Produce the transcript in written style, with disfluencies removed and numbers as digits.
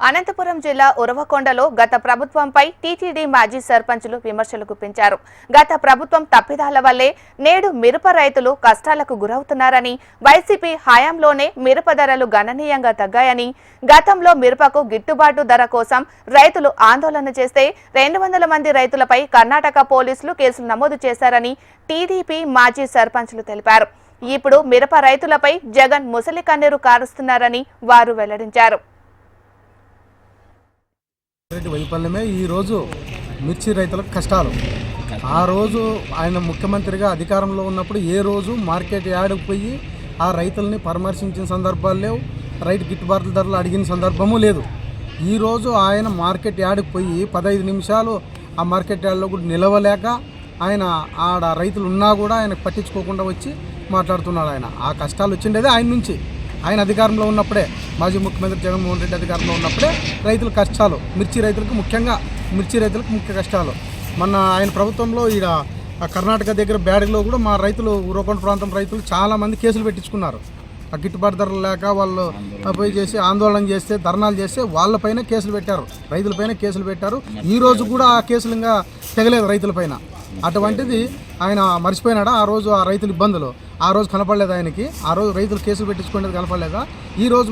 అనంతపురం జిల్లా ఉరవకొండలో గత ప్రభుత్వంపై టీటీడీ మాజీ సర్పంచులు విమర్శలు గుప్పించారు. గత ప్రభుత్వం తప్పిదాల వల్లే నేడు మిరప రైతులు కష్టాలకు గురవుతున్నారని, వైసీపీ హయాంలోనే మిరప ధరలు గణనీయంగా తగ్గాయని, గతంలో మిరపకు గిట్టుబాటు ధర కోసం రైతులు ఆందోళన చేస్తే 200 మంది రైతులపై కర్ణాటక పోలీసులు కేసులు నమోదు చేశారని టీడీపీ మాజీ సర్పంచులు తెలిపారు. ఇప్పుడు మిరప రైతులపై జగన్ ముసలి కన్నీరు కారుస్తున్నారని వారు వెల్లడించారు. వైఫల్యమే ఈరోజు మిర్చి రైతులకు కష్టాలు. ఆ రోజు ఆయన ముఖ్యమంత్రిగా అధికారంలో ఉన్నప్పుడు ఏ రోజు మార్కెట్ యార్డ్కి పోయి ఆ రైతుల్ని పరామర్శించిన సందర్భాలు లేవు, రైతు గిట్టుబాటు ధరలు అడిగిన సందర్భము లేదు. ఈరోజు ఆయన మార్కెట్ యార్డ్కి పోయి 15 నిమిషాలు ఆ మార్కెట్ యార్డ్లో కూడా నిలవలేక ఆయన ఆడ రైతులు ఉన్నా కూడా ఆయన పట్టించుకోకుండా వచ్చి మాట్లాడుతున్నాడు. ఆయన ఆ కష్టాలు వచ్చిండేదే ఆయన నుంచి. ఆయన అధికారంలో ఉన్నప్పుడే, మాజీ ముఖ్యమంత్రి జగన్మోహన్ రెడ్డి అధికారంలో ఉన్నప్పుడే రైతుల కష్టాలు, మిర్చి రైతులకు ముఖ్యంగా మిర్చి రైతులకు ముఖ్య కష్టాలు. మొన్న ఆయన ప్రభుత్వంలో ఈడ కర్ణాటక దగ్గర బ్యాడ్లో కూడా మా రైతులు, ఉరవకొండ ప్రాంతం రైతులు చాలామంది కేసులు పెట్టించుకున్నారు. ఆ గిట్టుబాటు ధరలు లేక వాళ్ళు పోయి చేసి ఆందోళన చేస్తే, ధర్నాలు చేస్తే వాళ్ళపైన కేసులు పెట్టారు, రైతులపైన కేసులు పెట్టారు. ఈరోజు కూడా ఆ కేసులు ఇంకా తెగలేదు రైతులపైన. అటువంటిది ఆయన మర్చిపోయినాడా? ఆ రోజు ఆ రైతుల ఇబ్బందులు ఆ రోజు కనపడలేదు ఆయనకి. ఆ రోజు రైతులు కేసులు పెట్టించుకునేది కనపడలేదా? ఈరోజు